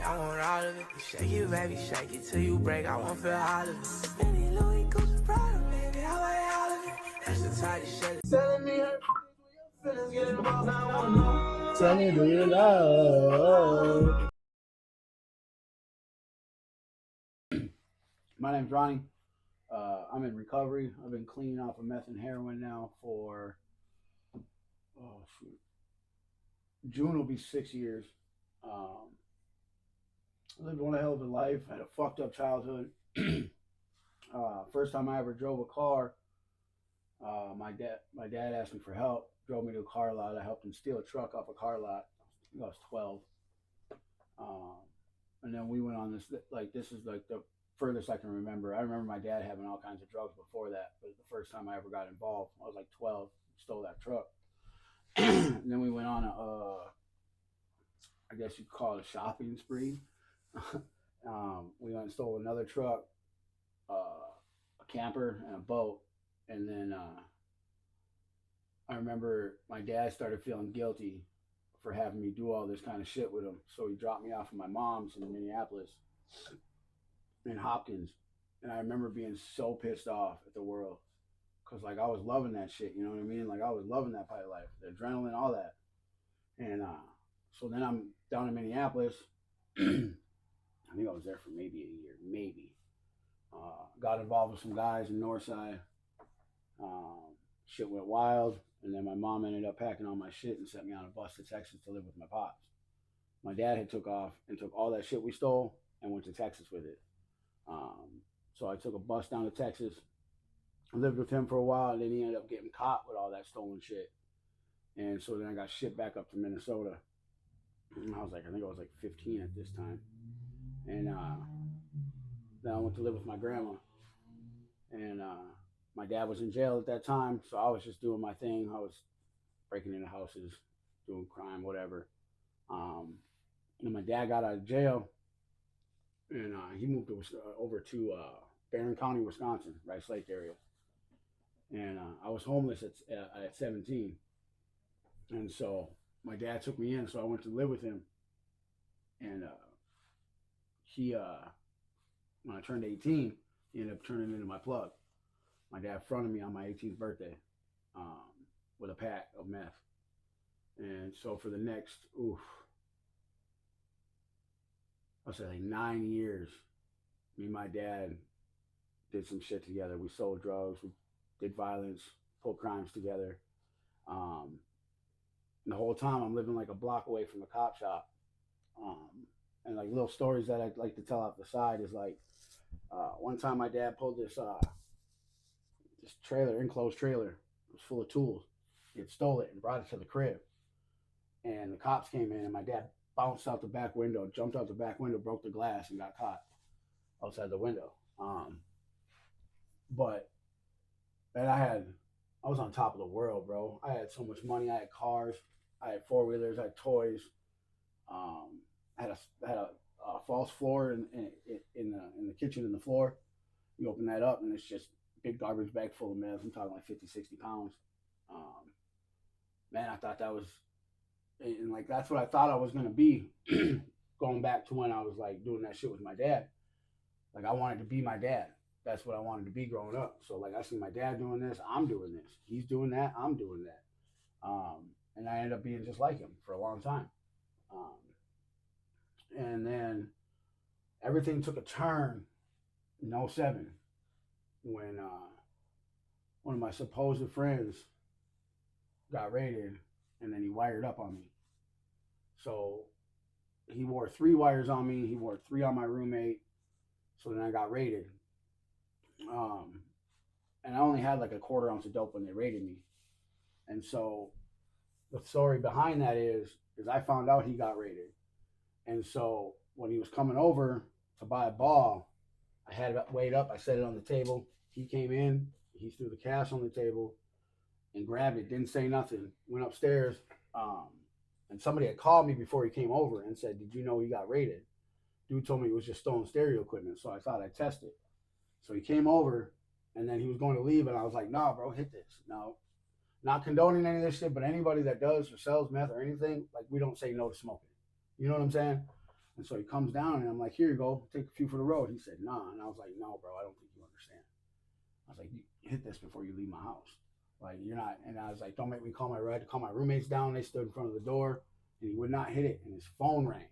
I want all of it. Shake it, baby, shake it till you break. I want feel all of it. Fendi, Louis, Gucci, Prada, baby, I want all of it. That's the type of shit. Telling me her feelings get involved. I wanna know. Tell me, do you love? My name's Ronnie. I'm in recovery. I've been cleaning off of meth and heroin now for, June will be 6 years. I lived one hell of a life. Had a fucked up childhood. First time I ever drove a car, my dad asked me for help. Drove me to a car lot. I helped him steal a truck off a car lot. I think I was 12. And then we went on this. This is like the furthest I can remember. I remember my dad having all kinds of drugs before that, but the first time I ever got involved, I was like 12. Stole that truck. And then we went on I guess you'd call it a shopping spree. We went and stole another truck, a camper, and a boat. And then I remember my dad started feeling guilty for having me do all this kind of shit with him. So he dropped me off at my mom's in Minneapolis, in Hopkins. And I remember being so pissed off at the world. Because, like, I was loving that shit, you know what I mean? Like, I was loving that part of life, the adrenaline, all that. And so then I'm down in Minneapolis. I think I was there for maybe a year, maybe. Got involved with some guys in Northside. Shit went wild. And then my mom ended up packing all my shit and sent me on a bus to Texas to live with my pops. My dad had took off and took all that shit we stole and went to Texas with it. So I took a bus down to Texas. I lived with him for a while, and then he ended up getting caught with all that stolen shit. And so then I got shipped back up to Minnesota. And I think I was like 15 at this time. And then I went to live with my grandma. And my dad was in jail at that time, so I was just doing my thing. I was breaking into houses, doing crime, whatever. And my dad got out of jail, and he moved over to Barron County, Wisconsin, Rice Lake area. And I was homeless at 17. And so my dad took me in, so I went to live with him. And he, when I turned 18, he ended up turning into my plug. My dad fronted me on my 18th birthday with a pack of meth. And so for the next, I'll say like 9 years, me and my dad did some shit together. We sold drugs, we did violence, pulled crimes together. And the whole time I'm living like a block away from the cop shop. And like little stories that I'd like to tell off the side is like, one time my dad pulled this trailer, enclosed trailer. It was full of tools. He had stole it and brought it to the crib. And the cops came in, and my dad bounced out the back window, jumped out the back window, broke the glass, and got caught outside the window. But man, I was on top of the world, bro. I had so much money. I had cars. I had four-wheelers. I had toys. I had a false floor in the kitchen in the floor. You open that up, and it's just a big garbage bag full of meth. I'm talking like 50, 60 pounds. Man, I thought that was, and like that's what I thought I was gonna be. Going back to when I was like doing that shit with my dad. Like I wanted to be my dad. That's what I wanted to be growing up. So like I see my dad doing this, I'm doing this. He's doing that, I'm doing that. And I ended up being just like him for a long time. And then everything took a turn in 07 when one of my supposed friends got raided, and then he wired up on me. So he wore 3 wires on me. He wore 3 on my roommate. So then I got raided. And I only had like a quarter ounce of dope when they raided me. And so the story behind that is I found out he got raided. And so when he was coming over to buy a ball, I had it weighed up. I set it on the table. He came in. He threw the cash on the table and grabbed it. Didn't say nothing. Went upstairs. And somebody had called me before he came over and said, "Did you know he got raided?" Dude told me it was just stolen stereo equipment. So I thought I'd test it. So he came over, and then he was going to leave. And I was like, "Nah, bro, hit this." No, not condoning any of this shit, but anybody that does or sells meth or anything, like we don't say no to smoking. You know what I'm saying? And so he comes down and I'm like, here you go, take a few for the road. He said, nah. And I was like, no, bro, I don't think you understand. I was like, you hit this before you leave my house. Like, you're not. And I was like, don't make me call my roommates down. They stood in front of the door and he would not hit it. And his phone rang.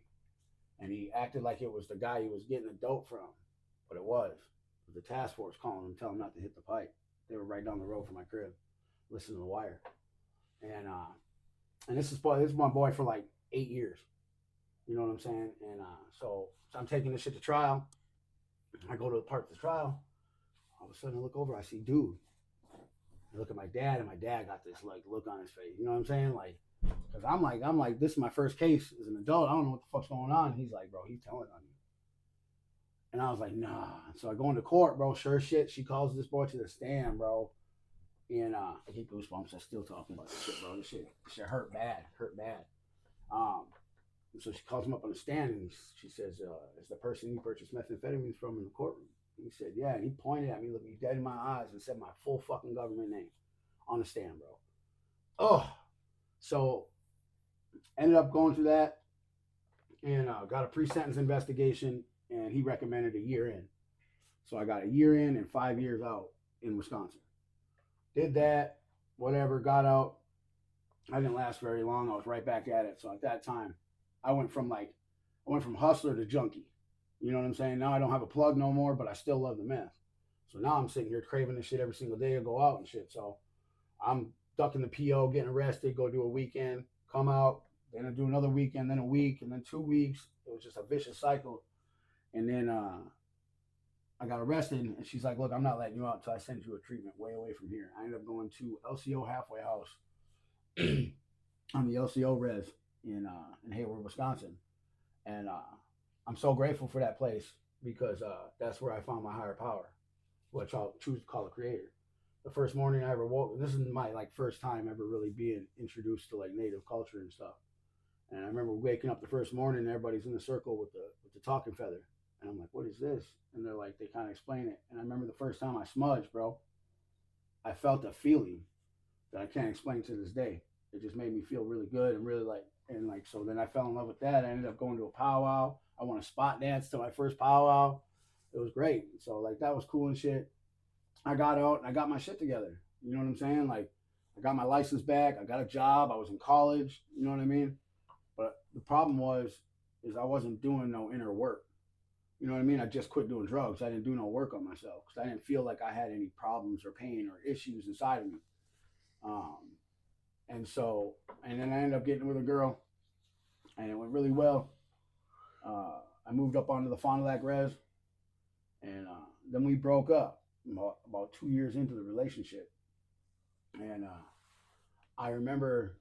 And he acted like it was the guy he was getting the dope from. But it was. It was the task force calling him, telling him not to hit the pipe. They were right down the road from my crib, listening to the wire. And this is my boy for like 8 years. You know what I'm saying? And so I'm taking this shit to trial. I go to the part of the trial. All of a sudden I look over, I see dude. I look at my dad, and my dad got this like look on his face. You know what I'm saying? Like, because I'm like, this is my first case as an adult. I don't know what the fuck's going on. And he's like, bro, he's telling on you. And I was like, nah. So I go into court, bro. Sure shit. She calls this boy to the stand, bro. And I get goosebumps. I still talking about this shit, bro. This shit hurt bad. So she calls him up on the stand, and she says, is the person you purchased methamphetamines from in the courtroom? He said, yeah. And he pointed at me, looked me dead in my eyes, and said my full fucking government name on the stand, bro. Oh. So ended up going through that and got a pre-sentence investigation, and he recommended a year in. So I got a year in and 5 years out in Wisconsin. Did that, whatever, got out. I didn't last very long. I was right back at it. So at that time, I went from hustler to junkie. You know what I'm saying? Now I don't have a plug no more, but I still love the meth. So now I'm sitting here craving this shit every single day. I go out and shit. So I'm ducking the PO, getting arrested, go do a weekend, come out, then I do another weekend, then a week, and then 2 weeks. It was just a vicious cycle. And then I got arrested, and she's like, look, I'm not letting you out until I send you a treatment way away from here. I ended up going to LCO Halfway House on the LCO res in Hayward, Wisconsin. And I'm so grateful for that place because that's where I found my higher power, which I'll choose to call a creator. The first morning I ever woke, this is my like first time ever really being introduced to like native culture and stuff. And I remember waking up the first morning and everybody's in a circle with the talking feather. And I'm like, what is this? And they're like, they kind of explain it. And I remember the first time I smudged, bro, I felt a feeling that I can't explain to this day. It just made me feel really good and really so then I fell in love with that. I ended up going to a powwow. I won a spot dance to my first powwow. It was great. So like that was cool and shit. I got out and I got my shit together. You know what I'm saying? Like I got my license back. I got a job. I was in college. You know what I mean? But the problem is I wasn't doing no inner work. You know what I mean? I just quit doing drugs. I didn't do no work on myself because I didn't feel like I had any problems or pain or issues inside of me. And then I ended up getting with a girl, and it went really well. I moved up onto the Fond du Lac res, and then we broke up about 2 years into the relationship. And I remember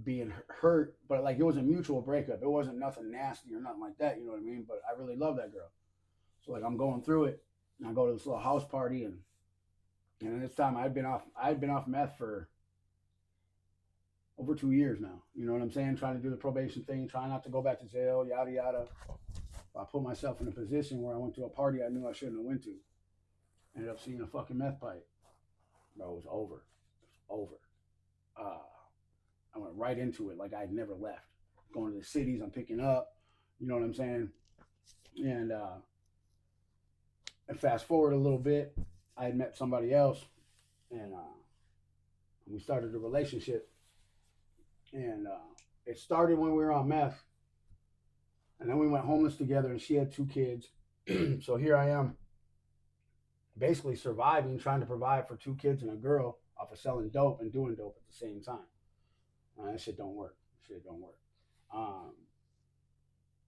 being hurt, but like it was a mutual breakup. It wasn't nothing nasty or nothing like that, you know what I mean? But I really love that girl. So like I'm going through it, and I go to this little house party, and this time I had been off meth for over 2 years now. You know what I'm saying? Trying to do the probation thing, trying not to go back to jail, yada yada. I put myself in a position where I went to a party I knew I shouldn't have went to. Ended up seeing a fucking meth pipe. Bro, it was over. It was over. I went right into it like I'd never left. Going to the cities I'm picking up, you know what I'm saying? And fast forward a little bit, I had met somebody else, and we started a relationship. And it started when we were on meth, and then we went homeless together, and she had 2 kids. So here I am, basically surviving, trying to provide for 2 kids and a girl off of selling dope and doing dope at the same time. That shit don't work.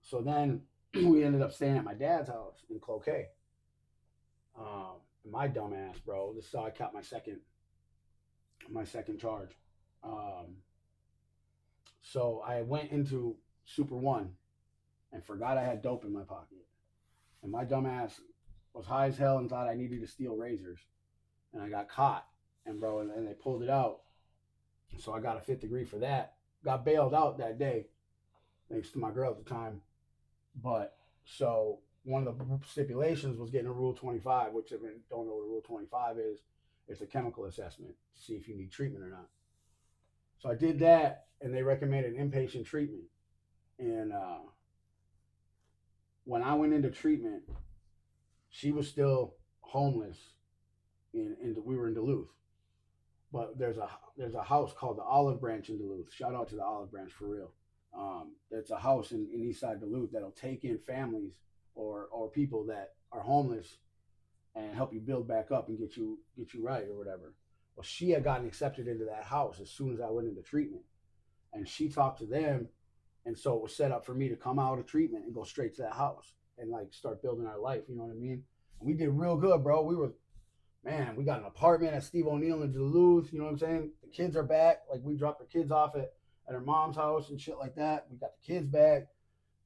So then we ended up staying at my dad's house in Cloquet. My dumb ass, bro. This is how I caught my second charge. So I went into Super One and forgot I had dope in my pocket. And my dumb ass was high as hell and thought I needed to steal razors. And I got caught. And bro, and they pulled it out. So I got a 5th degree for that. Got bailed out that day, thanks to my girl at the time. But so one of the stipulations was getting a Rule 25, which if you don't know what a Rule 25 is, it's a chemical assessment to see if you need treatment or not. So I did that, and they recommended inpatient treatment. And when I went into treatment, she was still homeless. We were in Duluth, but there's a house called the Olive Branch in Duluth. Shout out to the Olive Branch for real. It's a house in East Side Duluth that'll take in families or people that are homeless and help you build back up and get you right or whatever. Well, she had gotten accepted into that house as soon as I went into treatment, and she talked to them, and so it was set up for me to come out of treatment and go straight to that house and like start building our life. You know what I mean? And we did real good, bro. We got an apartment at Steve O'Neill in Duluth. You know what I'm saying? The kids are back. Like we dropped the kids off at her mom's house and shit like that. We got the kids back.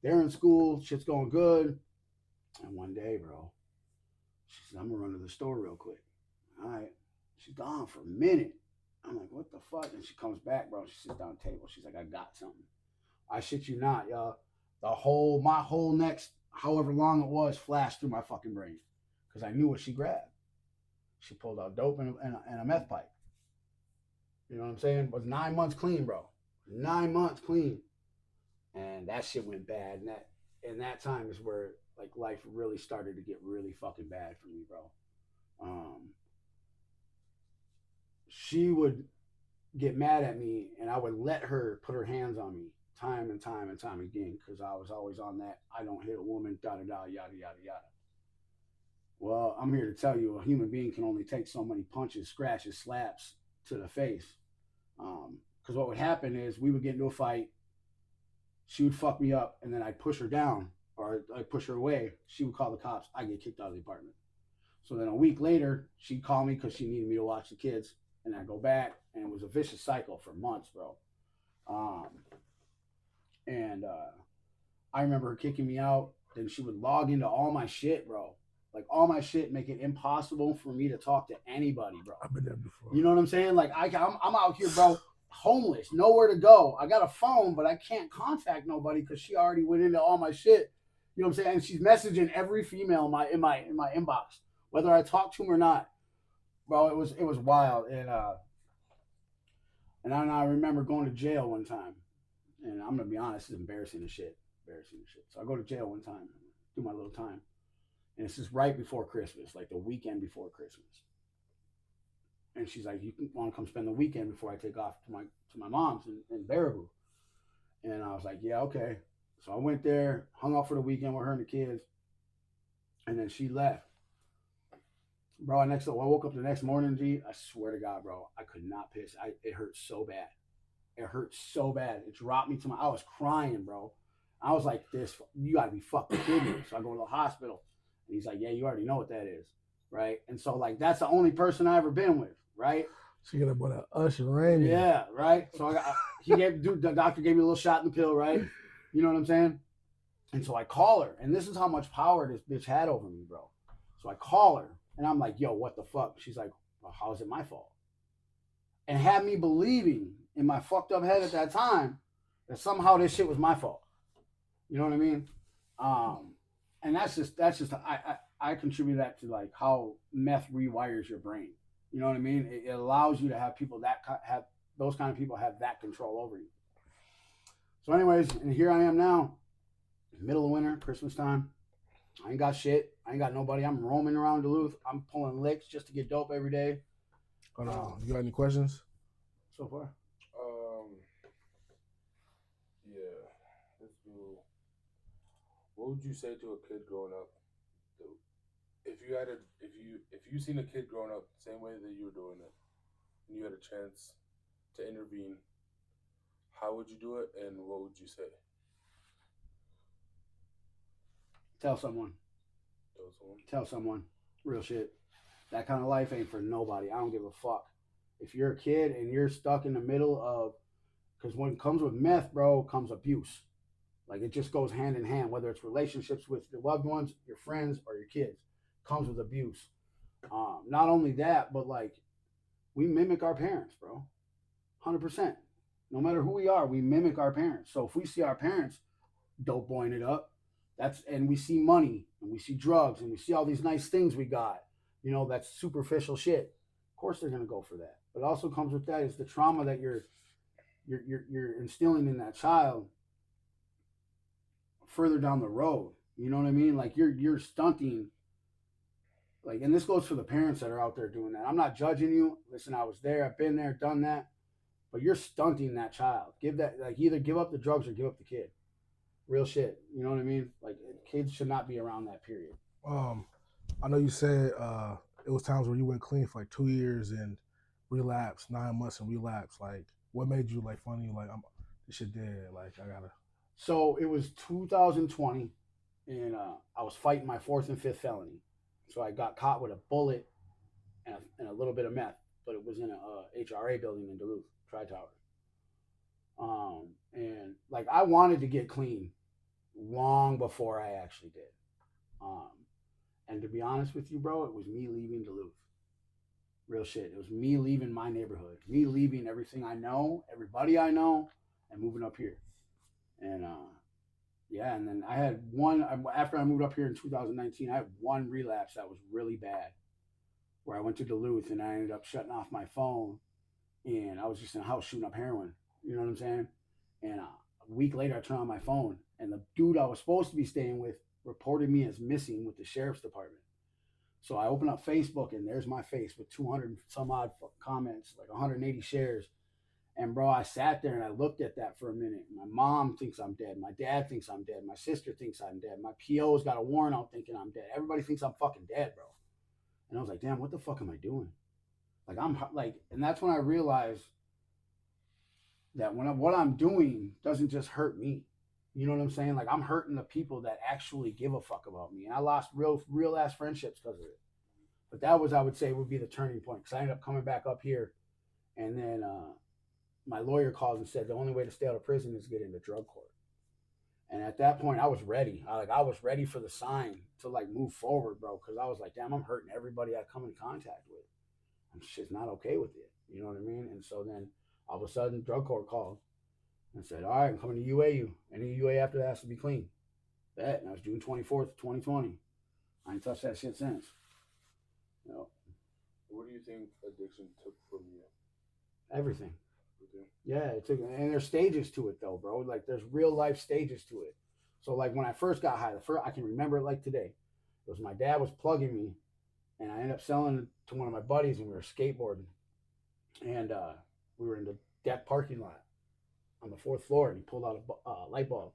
They're in school. Shit's going good. And one day, bro, she said, I'm going to run to the store real quick. All right. She's gone for a minute. I'm like, what the fuck? And she comes back, bro. She sits down at the table. She's like, I got something. I shit you not, y'all. My whole next, however long it was, flashed through my fucking brain. Because I knew what she grabbed. She pulled out dope and a meth pipe. You know what I'm saying? It was 9 months clean, bro. 9 months clean. And that shit went bad. And that time is where like life really started to get really fucking bad for me, bro. She would get mad at me and I would let her put her hands on me time and time and time again because I was always on that I don't hit a woman, da-da-da, yada, yada, yada. Well, I'm here to tell you a human being can only take so many punches, scratches, slaps to the face. Because what would happen is we would get into a fight. She would fuck me up, and then I'd push her down or I'd push her away. She would call the cops. I'd get kicked out of the apartment. So then a week later, she'd call me because she needed me to watch the kids. And I'd go back, and it was a vicious cycle for months, bro. I remember her kicking me out. Then she would log into all my shit, bro. Like all my shit, make it impossible for me to talk to anybody, bro. I've been there before. You know what I'm saying? Like I'm out here, bro, homeless, nowhere to go. I got a phone, but I can't contact nobody because she already went into all my shit. You know what I'm saying? And she's messaging every female in my inbox, whether I talk to them or not. Bro, it was wild. And I remember going to jail one time. And I'm gonna be honest, it's embarrassing as shit. So I go to jail one time, do my little time. And it's just right before Christmas, like the weekend before Christmas. And she's like, you want to come spend the weekend before I take off to my mom's in Baraboo? And I was like, yeah, okay. So I went there, hung out for the weekend with her and the kids. And then she left. Bro, I woke up the next morning, G, I swear to God, bro, I could not piss. It hurt so bad. It dropped me I was crying, bro. I was like, you got to be fucking kidding me. So I go to the hospital. And he's like, yeah, you already know what that is, right? And so, like, that's the only person I ever been with, right? So you got about an Usher Raymond. Yeah, right? So the doctor gave me a little shot in the pill, right? You know what I'm saying? And so I call her, and this is how much power this bitch had over me, bro. So I call her, and I'm like, yo, what the fuck? She's like, well, how is it my fault? And had me believing in my fucked up head at that time that somehow this shit was my fault. You know what I mean? And that's just I contribute that to like how meth rewires your brain. You know what I mean? It allows you to have people have those kind of people have that control over you. So anyways, and here I am now, middle of winter, Christmas time. I ain't got shit. I ain't got nobody. I'm roaming around Duluth. I'm pulling licks just to get dope every day. Hold on. You got any questions? So far? Yeah. Let's do. What would you say to a kid growing up? If you seen a kid growing up the same way that you were doing it, and you had a chance to intervene, how would you do it, and what would you say? Tell someone. Real shit. That kind of life ain't for nobody. I don't give a fuck. If you're a kid and you're stuck in the middle of, because when it comes with meth, bro, comes abuse. Like it just goes hand in hand, whether it's relationships with your loved ones, your friends, or your kids. Comes with abuse. Not only that, but like we mimic our parents, bro. 100%. No matter who we are, we mimic our parents. So if we see our parents dope boying it up, and we see money and we see drugs and we see all these nice things we got, you know, that's superficial shit. Of course they're gonna go for that. But also comes with that is the trauma that you're instilling in that child further down the road. You know what I mean? Like you're stunting. Like, and this goes for the parents that are out there doing that. I'm not judging you. Listen, I was there. I've been there, done that. But you're stunting that child. Give that, like, either give up the drugs or give up the kid. Real shit. You know what I mean? Like, kids should not be around that period. I know you said it was times where you went clean for like 2 years and relapsed, 9 months and relapsed. Like, what made you like funny? Like, this shit dead. Like, I gotta. So it was 2020, and I was fighting my 4th and 5th felony. So I got caught with a bullet and a little bit of meth, but it was in a HRA building in Duluth, Tri-Tower. And like I wanted to get clean long before I actually did. And to be honest with you, bro, it was me leaving Duluth. Real shit. It was me leaving my neighborhood, me leaving everything I know, everybody I know, and moving up here. And yeah, and then I had one, after I moved up here in 2019, I had one relapse that was really bad, where I went to Duluth and I ended up shutting off my phone, and I was just in a house shooting up heroin. You know what I'm saying? And a week later, I turned on my phone, and the dude I was supposed to be staying with reported me as missing with the sheriff's department. So I open up Facebook, and there's my face with 200 some odd comments, like 180 shares. And bro, I sat there and I looked at that for a minute. My mom thinks I'm dead. My dad thinks I'm dead. My sister thinks I'm dead. My PO's got a warrant out thinking I'm dead. Everybody thinks I'm fucking dead, bro. And I was like, damn, what the fuck am I doing? Like, I'm like, and that's when I realized that what I'm doing doesn't just hurt me. You know what I'm saying? Like, I'm hurting the people that actually give a fuck about me. And I lost real ass friendships because of it. But that was, I would say, would be the turning point, because I ended up coming back up here, and then my lawyer calls and said the only way to stay out of prison is to get into drug court. And at that point, I was ready. I was ready for the sign to like move forward, bro, because I was like, damn, I'm hurting everybody I come in contact with. I'm just not okay with it. You know what I mean? And so then all of a sudden, drug court called and said, all right, I'm coming to UAU. Any UA after that has to be clean. Bet. And that was June 24th, 2020. I ain't touched that shit since. You know, what do you think addiction took from you? everything. Okay. Yeah, it took, and there's stages to it though, bro. Like there's real life stages to it. So like when I first got high, I can remember it like today. It was my dad was plugging me, and I ended up selling it to one of my buddies, and we were skateboarding, and we were in the deck parking lot on the 4th floor, and he pulled out a light bulb,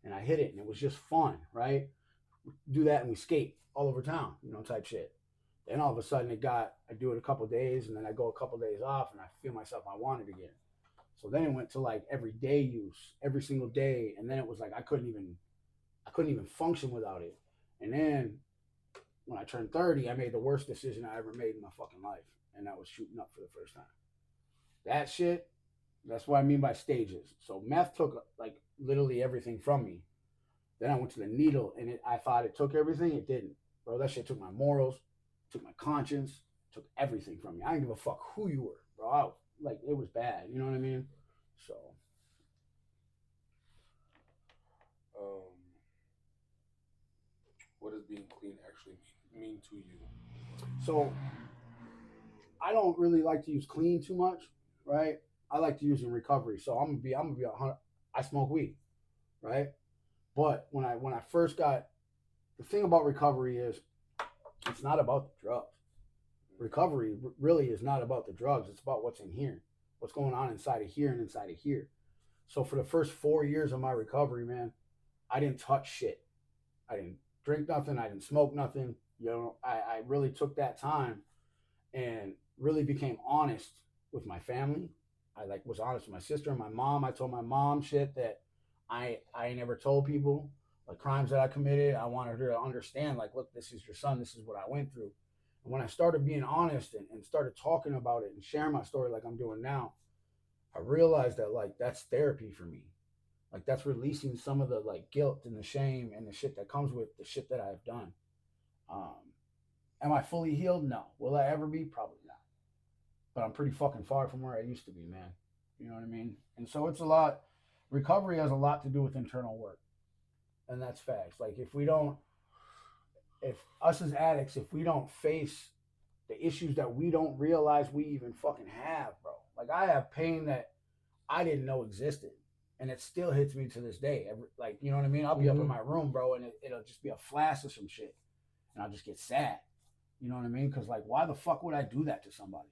and I hit it, and it was just fun, right? We do that and we skate all over town, you know, type shit. Then all of a sudden I do it a couple days, and then I go a couple days off, and I feel myself, I want it again. So then it went to like everyday use, every single day, and then it was like I couldn't even function without it. And then when I turned 30, I made the worst decision I ever made in my fucking life, and that was shooting up for the first time. That shit, that's what I mean by stages. So meth took like literally everything from me. Then I went to the needle, and I thought it took everything. It didn't, bro. That shit took my morals, took my conscience, took everything from me. I didn't give a fuck who you were, bro. Like, it was bad. You know what I mean? So. What does being clean actually mean to you? So, I don't really like to use clean too much, right? I like to use in recovery. So I'm gonna be 100. I smoke weed, right? But when I first got, the thing about recovery is, it's not about the drugs. Recovery really is not about the drugs. It's about what's in here, what's going on inside of here and inside of here. So for the first 4 years of my recovery, man, I didn't touch shit. I didn't drink nothing. I didn't smoke nothing. You know, I really took that time and really became honest with my family. I was honest with my sister and my mom. I told my mom shit that I never told people, like crimes that I committed. I wanted her to understand, like, look, this is your son. This is what I went through. And when I started being honest and started talking about it and sharing my story like I'm doing now, I realized that, like, that's therapy for me. Like, that's releasing some of the, like, guilt and the shame and the shit that comes with the shit that I've done. Am I fully healed? No. Will I ever be? Probably not. But I'm pretty fucking far from where I used to be, man. You know what I mean? And so it's a lot. Recovery has a lot to do with internal work. And that's facts. Like, if us as addicts, if we don't face the issues that we don't realize we even fucking have, bro. Like, I have pain that I didn't know existed. And it still hits me to this day. Like, you know what I mean? I'll be up in my room, bro, and it'll just be a flash of some shit. And I'll just get sad. You know what I mean? Because, like, why the fuck would I do that to somebody?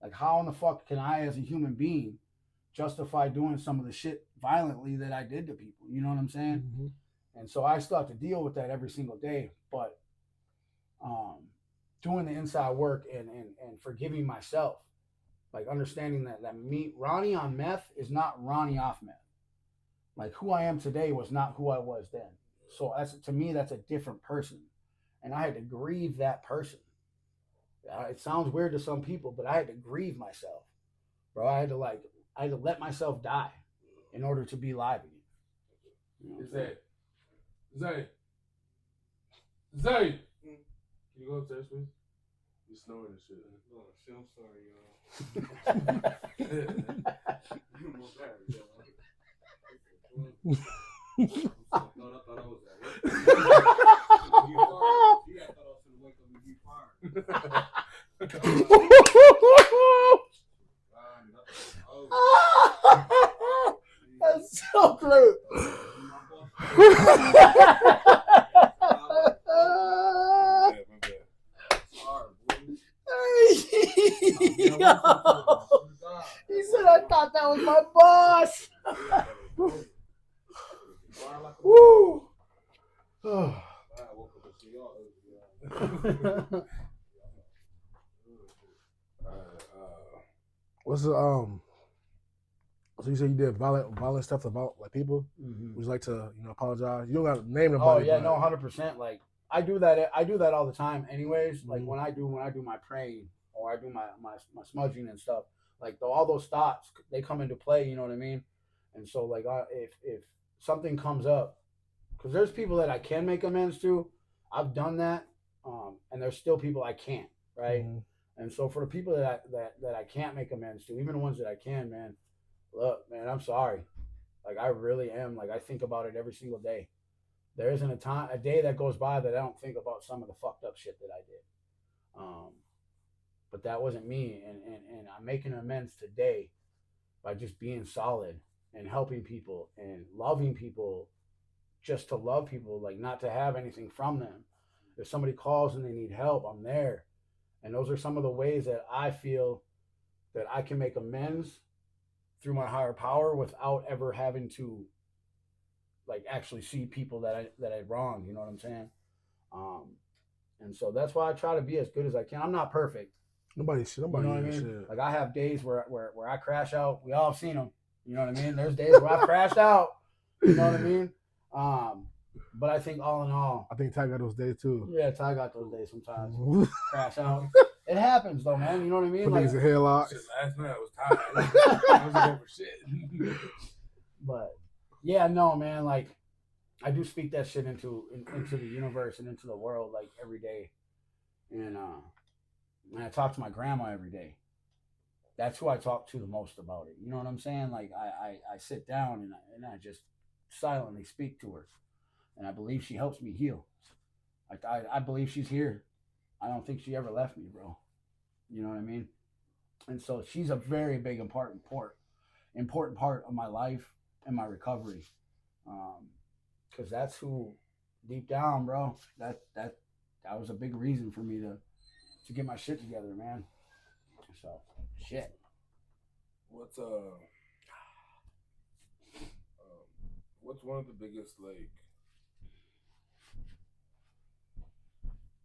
Like, how in the fuck can I, as a human being, justify doing some of the shit violently that I did to people? You know what I'm saying? Mm-hmm. And so I still have to deal with that every single day. But doing the inside work and forgiving myself, like understanding that Ronnie on meth is not Ronnie off meth. Like, who I am today was not who I was then. So to me, that's a different person. And I had to grieve that person. It sounds weird to some people, but I had to grieve myself. Bro, I had to let myself die in order to be alive again. You know Zay! Can you go upstairs, please? You snoring and shit. Oh, shit, I'm sorry, y'all. I thought I was at work. You thought I was gonna wake up and be fired. That's so great. He said, I thought that was my boss. Woo! What's the So you said you did violent stuff about like people. Mm-hmm. Would you like to apologize? You don't got to name them. Oh yeah, no, 100%. Like I do that all the time, anyways. Mm-hmm. Like when I do my praying or I do my smudging and stuff. Like all those thoughts, they come into play. You know what I mean? And so like if something comes up, because there's people that I can make amends to. I've done that, and there's still people I can't. Right. Mm-hmm. And so for the people that I can't make amends to, even the ones that I can, man, look, man, I'm sorry. Like I really am. Like I think about it every single day. There isn't a day that goes by that I don't think about some of the fucked up shit that I did. But that wasn't me, and I'm making amends today by just being solid and helping people and loving people, just to love people, like not to have anything from them. If somebody calls and they need help, I'm there. And those are some of the ways that I feel that I can make amends through my higher power without ever having to like actually see people that I wronged, you know what I'm saying? And so that's why I try to be as good as I can. I'm not perfect. Nobody you know what I mean? Shit. Like I have days where I crash out. We all have seen them. You know what I mean? There's days where I've crashed out. You know what I mean? But I think all in all, I think Ty got those days too. Yeah, Ty got those days sometimes. Crash out. It happens though, man. You know what I mean? Put these in headlocks. Last night I was tired. I was over shit. But yeah, no, man. Like I do speak that shit into the universe and into the world like every day, and I talk to my grandma every day. That's who I talk to the most about it. You know what I'm saying? Like I sit down and I just silently speak to her, and I believe she helps me heal. I believe she's here. I don't think she ever left me, bro. You know what I mean? And so she's a very big important part of my life and my recovery, because that's who, deep down, bro. That was a big reason for me to get my shit together, man. So shit. What's one of the biggest like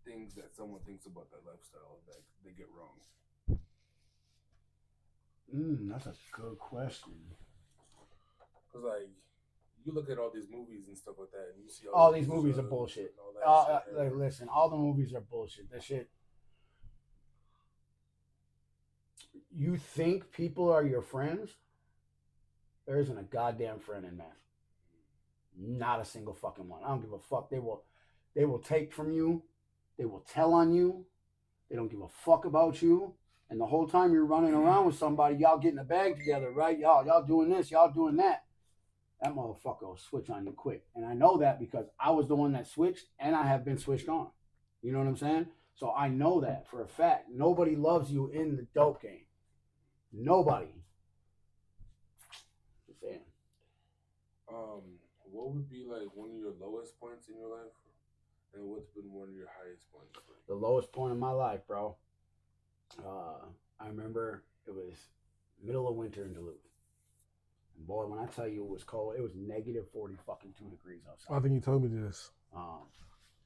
things that someone thinks about that lifestyle that they get wrong? That's a good question. Cause like you look at all these movies and stuff like that, and you see all these movies are bullshit. Like, listen, all the movies are bullshit. That shit. You think people are your friends? There isn't a goddamn friend in math. Not a single fucking one. I don't give a fuck. They will take from you. They will tell on you. They don't give a fuck about you. And the whole time you're running around with somebody, y'all getting a bag together, right? Y'all doing this, y'all doing that. That motherfucker will switch on you quick. And I know that because I was the one that switched and I have been switched on. You know what I'm saying? So I know that for a fact. Nobody loves you in the dope game. Nobody. Just saying. What would be like one of your lowest points in your life, and what's been one of your highest points? The lowest point in my life, bro. I remember it was middle of winter in Duluth. And boy, when I tell you it was cold, it was negative 40 fucking 2 degrees outside. I think you told me this.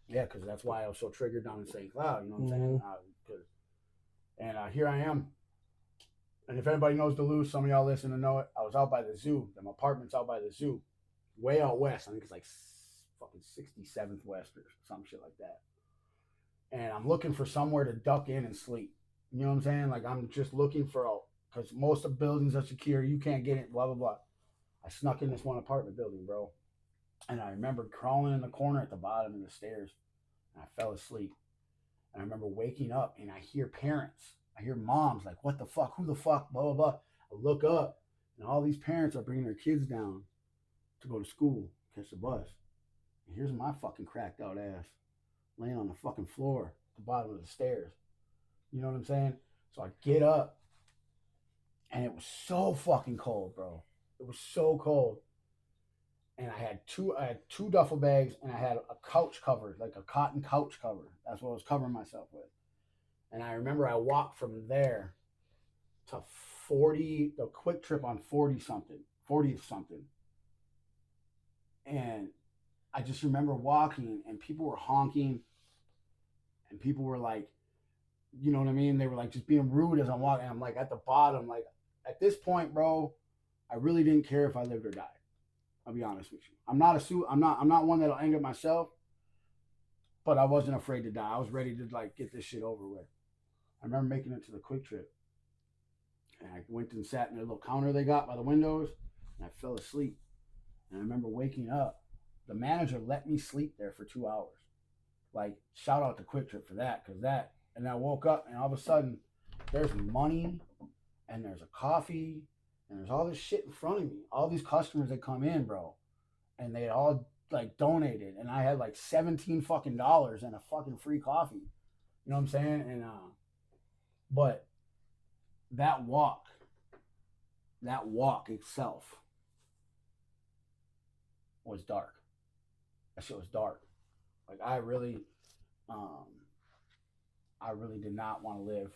Yeah, because that's why I was so triggered down in St. Cloud. You know what I'm saying? Here I am. And if anybody knows Duluth, some of y'all listen to know it. I was out by the zoo. My apartment's out by the zoo, way out west. I think it's like fucking 67th West or some shit like that. And I'm looking for somewhere to duck in and sleep. You know what I'm saying? Like I'm just looking for because most of the buildings are secure. You can't get it. Blah blah blah. I snuck in this one apartment building, bro. And I remember crawling in the corner at the bottom of the stairs, and I fell asleep. And I remember waking up, and I hear parents. I hear moms like, "What the fuck? Who the fuck?" Blah blah blah. I look up, and all these parents are bringing their kids down to go to school, catch the bus. And here's my fucking cracked out ass laying on the fucking floor at the bottom of the stairs. You know what I'm saying? So I get up, and it was so fucking cold, bro. It was so cold. And I had two duffel bags, and I had a couch cover, like a cotton couch cover. That's what I was covering myself with. And I remember I walked from there to 40, the quick trip on 40 something. And I just remember walking, and people were honking, and people were like, you know what I mean? They were like just being rude as I'm walking. I'm like at the bottom, like at this point, bro, I really didn't care if I lived or died. I'll be honest with you. I'm not one that'll anger myself, but I wasn't afraid to die. I was ready to like get this shit over with. I remember making it to the quick trip, and I went and sat in a little counter they got by the windows, and I fell asleep. And I remember waking up. The manager let me sleep there for 2 hours. Like, shout out to Quick Trip for that, and I woke up, and all of a sudden, there's money, and there's a coffee, and there's all this shit in front of me. All these customers that come in, bro, and they all like donated, and I had like $17 fucking dollars and a fucking free coffee. You know what I'm saying? And but that walk itself was dark. That shit was dark. Like I really did not want to live.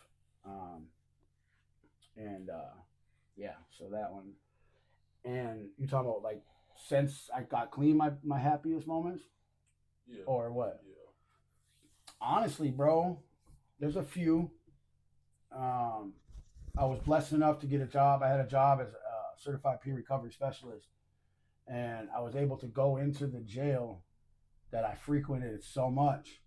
Yeah, so that one. And you talking about like since I got clean, my happiest moments? Yeah. Or what? Yeah. Honestly, bro, there's a few. I was blessed enough to get a job. I had a job as a certified peer recovery specialist, and I was able to go into the jail that I frequented so much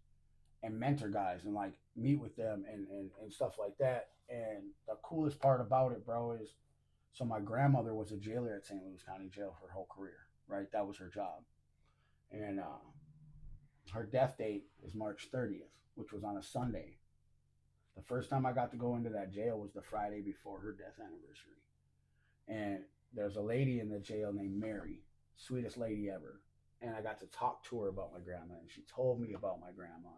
and mentor guys and like meet with them and stuff like that. And the coolest part about it, bro, is so my grandmother was a jailer at St. Louis County Jail for her whole career, right? That was her job. And her death date is March 30th, which was on a Sunday. The first time I got to go into that jail was the Friday before her death anniversary. And there's a lady in the jail named Mary, sweetest lady ever. And I got to talk to her about my grandma, and she told me about my grandma.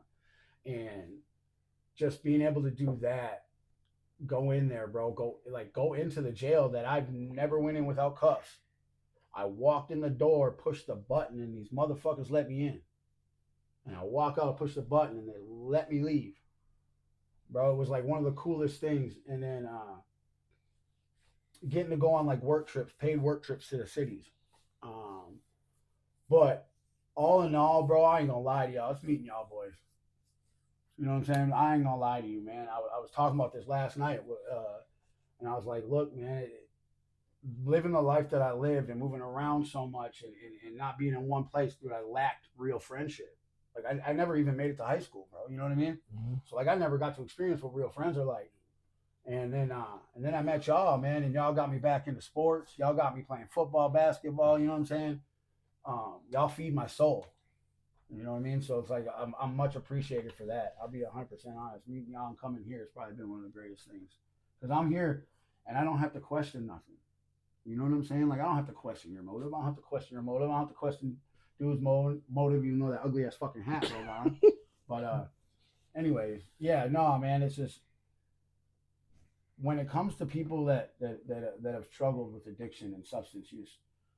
And just being able to do that, go in there, bro, go into the jail that I've never went in without cuffs. I walked in the door, pushed the button, and these motherfuckers let me in. And I walk out, push the button, and they let me leave. Bro, it was like one of the coolest things. And then getting to go on like work trips, paid work trips to the cities. But all in all, bro, I ain't gonna lie to y'all. It's meeting y'all boys. You know what I'm saying? I ain't gonna lie to you, man. I was talking about this last night, and I was like, look, man, living the life that I lived and moving around so much and not being in one place, dude, I lacked real friendship. Like, I never even made it to high school, bro. You know what I mean? Mm-hmm. So, like, I never got to experience what real friends are like. And then I met y'all, man, and y'all got me back into sports. Y'all got me playing football, basketball, you know what I'm saying? Y'all feed my soul. You know what I mean? So it's like I'm much appreciated for that. I'll be 100% honest. Meeting y'all and coming here has probably been one of the greatest things. Because I'm here and I don't have to question nothing. You know what I'm saying? Like, I don't have to question your motive. I don't have to question your motive. I don't have to question dude's motive, even though that ugly ass fucking hat goes on. But anyways, yeah, no, man, it's just when it comes to people that have struggled with addiction and substance use,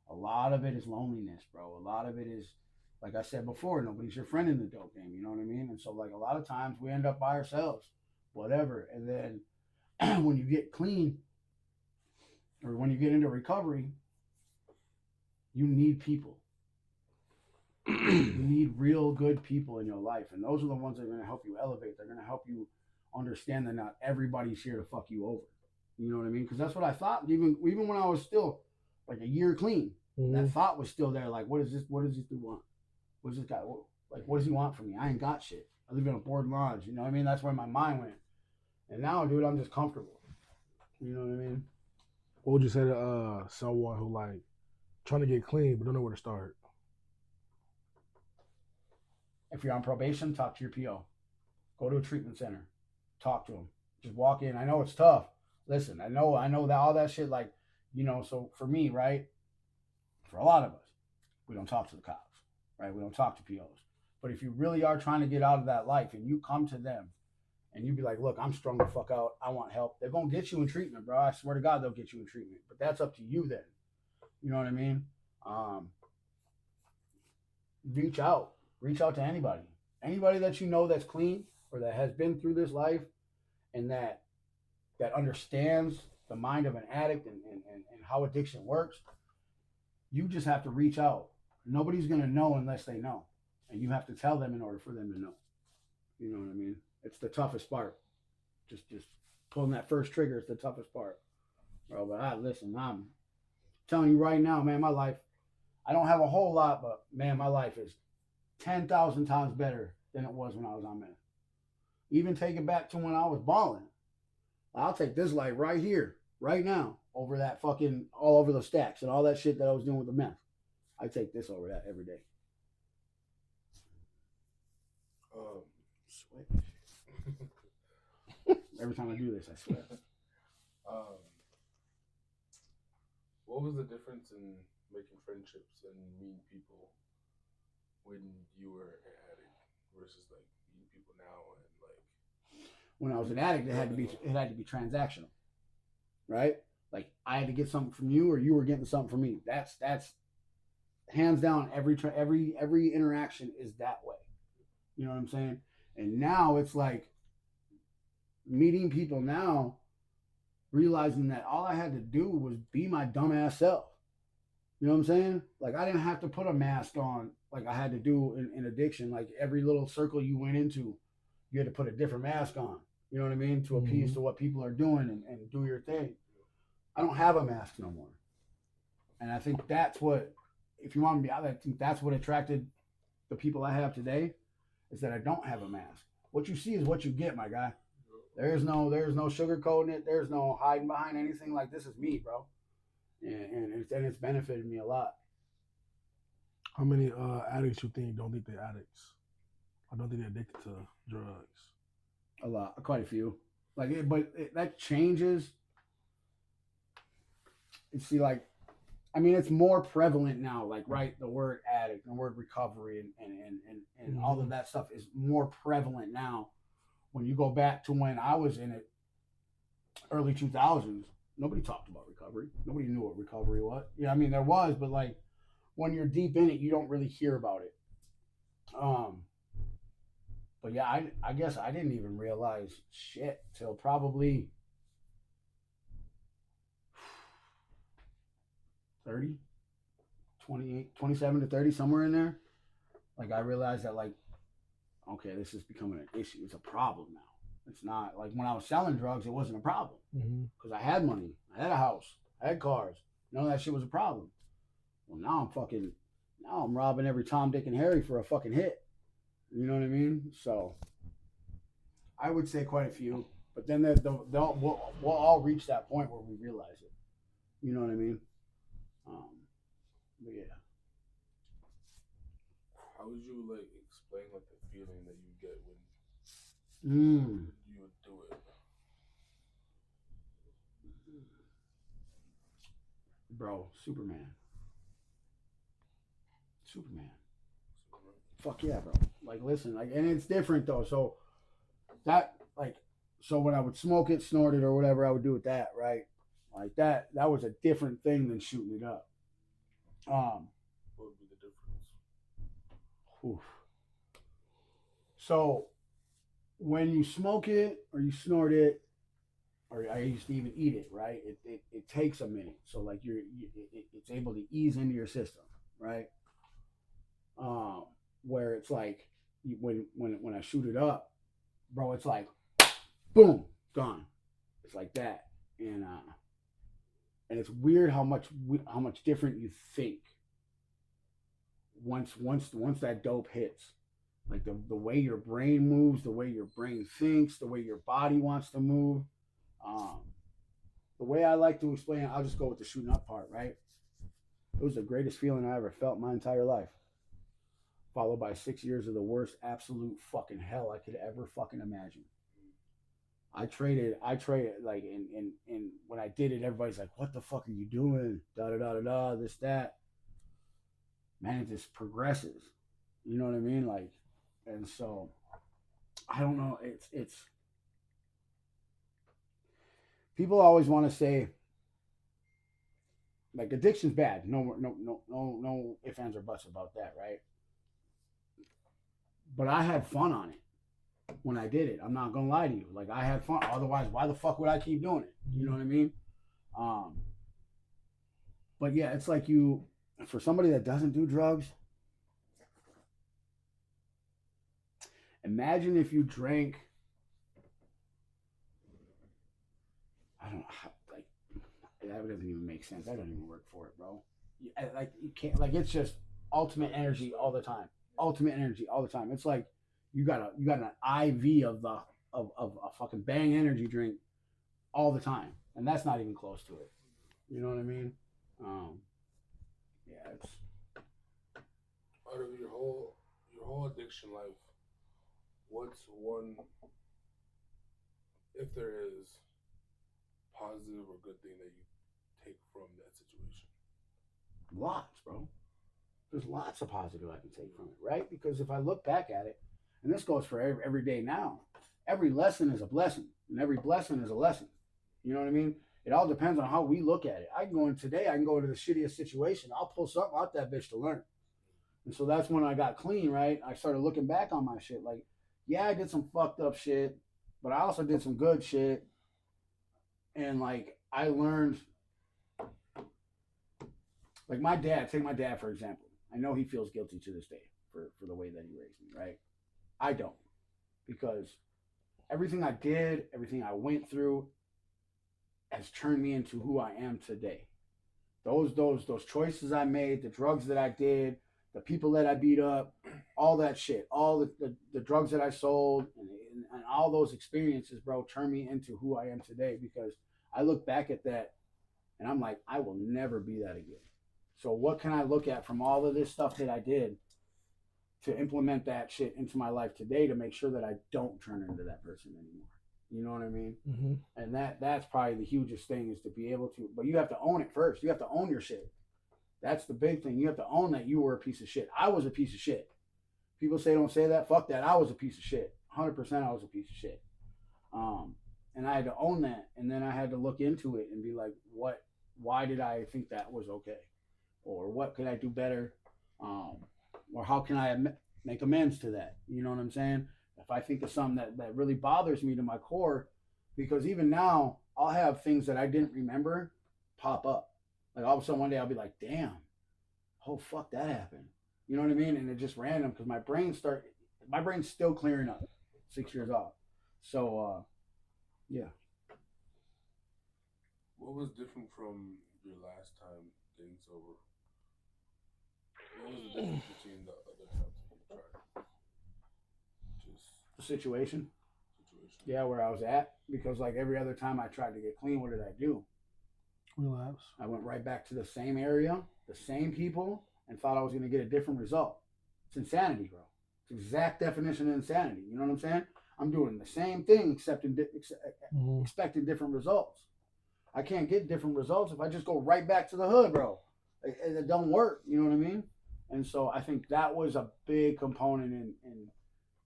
A lot of it is loneliness, bro. A lot of it is, like I said before, nobody's your friend in the dope game. You know what I mean? And so, like, a lot of times we end up by ourselves, whatever. And then when you get clean or when you get into recovery, you need people. You need real good people in your life. And those are the ones that are going to help you elevate. They're going to help you understand that not everybody's here to fuck you over. You know what I mean? Because that's what I thought. Even when I was still like a year clean, that thought was still there. Like, what does this dude want? What does this guy, what does he want from me? I ain't got shit. I live in a board lodge. You know what I mean? That's where my mind went. And now, dude, I'm just comfortable. You know what I mean? What would you say to someone who like trying to get clean but don't know where to start? If you're on probation, talk to your PO. Go to a treatment center. Talk to them. Just walk in. I know it's tough. Listen, I know that all that shit, like, you know, so for me, right, for a lot of us, we don't talk to the cops, right? We don't talk to POs. But if you really are trying to get out of that life and you come to them and you be like, look, I'm strung the fuck out. I want help. They're going to get you in treatment, bro. I swear to God, they'll get you in treatment. But that's up to you then. You know what I mean? Reach out. Reach out to anybody. Anybody that you know that's clean or that has been through this life and that understands the mind of an addict and how addiction works. You just have to reach out. Nobody's going to know unless they know. And you have to tell them in order for them to know. You know what I mean? It's the toughest part. Just pulling that first trigger is the toughest part. Bro, but listen, I'm telling you right now, man, my life, I don't have a whole lot, but man, my life is 10,000 times better than it was when I was on meth. Even take it back to when I was balling. I'll take this life right here, right now, over that fucking, all over the stacks and all that shit that I was doing with the meth. I take this over that every day. Sweat. Every time I do this, I sweat. What was the difference in making friendships and meeting people when you were an addict versus like meeting people now and like? When I was an addict, it had to be transactional, right? Like I had to get something from you, or you were getting something from me. That's hands down. Every interaction is that way. You know what I'm saying? And now it's like meeting people now, realizing that all I had to do was be my dumbass self. You know what I'm saying? Like I didn't have to put a mask on like I had to do in addiction. Like every little circle you went into, you had to put a different mask on. You know what I mean? To appease to what people are doing and do your thing. I don't have a mask no more. And I think that's what, if you want to be out, I think that's what attracted the people I have today, is that I don't have a mask. What you see is what you get, my guy. There's no sugarcoating it. There's no hiding behind anything. Like, this is me, bro. And it's benefited me a lot. How many addicts you think don't think they're addicts? I don't think they're addicted to drugs. A lot, quite a few. That changes. You see, like, I mean, it's more prevalent now. Like, right, the word addict, the word recovery, and all of that stuff is more prevalent now. When you go back to when I was in it, early 2000s, nobody talked about recovery. Nobody knew what recovery was. Yeah, I mean, there was, but like when you're deep in it, you don't really hear about it. But yeah, I guess I didn't even realize shit till probably 30, 28, 27 to 30, somewhere in there. Like I realized that, like, okay, this is becoming an issue. It's a problem now. It's not like when I was selling drugs, it wasn't a problem because I had money, I had a house, I had cars. None of that shit was a problem. Well, now I'm robbing every Tom, Dick, and Harry for a fucking hit. You know what I mean? So I would say quite a few, but then we'll all reach that point where we realize it. You know what I mean? But yeah. How would you like explain like the feeling that you get when you would do it? Bro, Superman. Fuck yeah, bro. Like, listen, like, and it's different though. So when I would smoke it, snort it, or whatever I would do with that, right? Like that was a different thing than shooting it up. Um, What would be the difference? oof. So when you smoke it or you snort it, or I used to even eat it, right? It takes a minute. So like it's able to ease into your system, right? Um, where it's like when I shoot it up, bro, it's like boom, gone. It's like that, and it's weird how much different you think once that dope hits. Like the way your brain moves, the way your brain thinks, the way your body wants to move. Um, the way I like to explain it, I'll just go with the shooting up part, right? It was the greatest feeling I ever felt my entire life. Followed by 6 years of the worst absolute fucking hell I could ever fucking imagine. I traded like and when I did it, everybody's like, "What the fuck are you doing?" Da da da da da. This that. Man, it just progresses. You know what I mean? Like, and so I don't know. It's people always want to say like addiction's bad. No ifs ands or buts about that, right? But I had fun on it when I did it. I'm not gonna lie to you. Like I had fun. Otherwise, why the fuck would I keep doing it? You know what I mean? Um, but yeah, it's like you for somebody that doesn't do drugs. Imagine if you drank. I don't know, like that doesn't even make sense. That doesn't even work for it, bro. Like you can't. Like it's just ultimate energy all the time. Ultimate energy all the time. It's like you got an IV of a fucking Bang energy drink all the time, and that's not even close to it. You know what I mean? Yeah, it's Out of your whole addiction life, what's one, if there is, positive or good thing that you take from that situation? lots, bro. There's lots of positive I can take from it, right? Because if I look back at it, and this goes for every day now, every lesson is a blessing, and every blessing is a lesson. You know what I mean? It all depends on how we look at it. I can go in today, I can go into the shittiest situation. I'll pull something out that bitch to learn. And so that's when I got clean, right? I started looking back on my shit. Like, yeah, I did some fucked up shit, but I also did some good shit. And like, I learned, like my dad, take my dad for example. I know he feels guilty to this day for the way that he raised me, right? I don't. Because everything I did, everything I went through has turned me into who I am today. Those choices I made, the drugs that I did, the people that I beat up, all that shit, all the drugs that I sold, and all those experiences, bro, turned me into who I am today. Because I look back at that and I'm like, I will never be that again. So what can I look at from all of this stuff that I did to implement that shit into my life today to make sure that I don't turn into that person anymore? You know what I mean? Mm-hmm. And that's probably the hugest thing is to be able to, but you have to own it first. You have to own your shit. That's the big thing. You have to own that you were a piece of shit. I was a piece of shit. People say don't say that. Fuck that. I was a piece of shit. 100% I was a piece of shit. And I had to own that. And then I had to look into it and be like, why did I think that was okay? Or what could I do better? Or how can I make amends to that? You know what I'm saying? If I think of something that really bothers me to my core, because even now I'll have things that I didn't remember pop up. Like all of a sudden one day I'll be like, damn, oh fuck, that happened. You know what I mean? And it's just random because my brain's still clearing up 6 years off. So yeah. What was different from your last time getting sober? What was the difference between the other times that you tried? Just The situation. situation. Yeah, where I was at. Because like every other time I tried to get clean, what did I do? Relapse. I went right back to the same area, the same people, and thought I was going to get a different result. It's insanity, bro. It's the exact definition of insanity. You know what I'm saying? I'm doing the same thing, expecting different results. I can't get different results if I just go right back to the hood, bro. It don't work. You know what I mean? And so I think that was a big component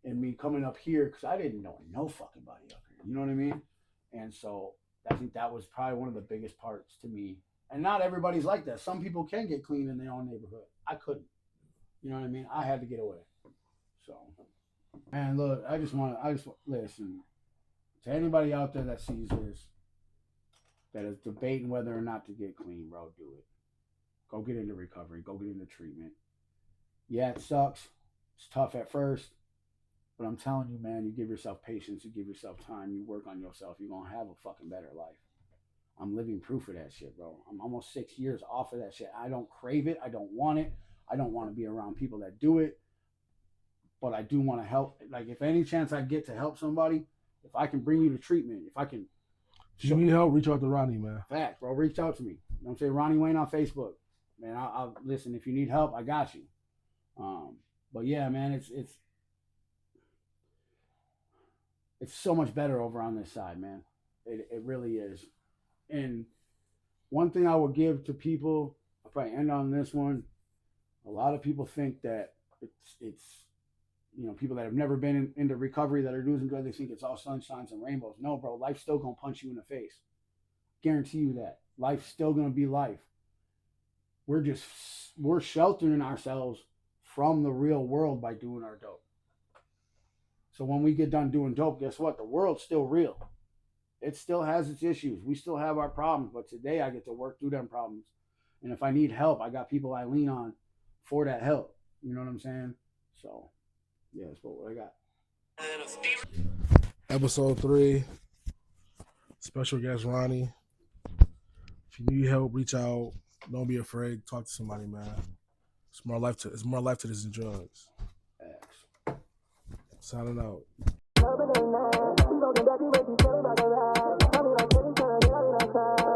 in me coming up here because I didn't know no fucking body up here. You know what I mean? And so I think that was probably one of the biggest parts to me And not everybody's like that. Some people can get clean in their own neighborhood. I couldn't. You know what I mean? I had to get away. So, and look, I just listen to anybody out there that sees this, that is debating whether or not to get clean, bro. Do it. Go get into recovery. Go get into treatment. Yeah, it sucks. It's tough at first. But I'm telling you, man, you give yourself patience, you give yourself time, you work on yourself, you're going to have a fucking better life. I'm living proof of that shit, bro. I'm almost 6 years off of that shit. I don't crave it. I don't want it. I don't want to be around people that do it. But I do want to help. Like, if any chance I get to help somebody, if I can bring you to treatment, if I can. If you need help, reach out to Ronnie, man. Fact, bro. Reach out to me. You know what I'm saying? Ronnie Wayne on Facebook. Man, I'll listen. If you need help, I got you. But yeah, man, it's so much better over on this side, man. It really is. And one thing I would give to people, I'll probably end on this one. A lot of people think that it's people that have never been into recovery that are doing good, they think it's all sunshines and rainbows. No, bro, life's still gonna punch you in the face. Guarantee you that. Life's still gonna be life. We're sheltering ourselves from the real world by doing our dope. So when we get done doing dope, guess what? The world's still real. It still has its issues. We still have our problems, but today I get to work through them problems. And if I need help, I got people I lean on for that help. You know what I'm saying? So, yeah, that's what I got. Episode 3. Special guest Ronnie. If you need help, reach out. Don't be afraid. Talk to somebody, man. It's more life to this than drugs. X. Signing out. Tell me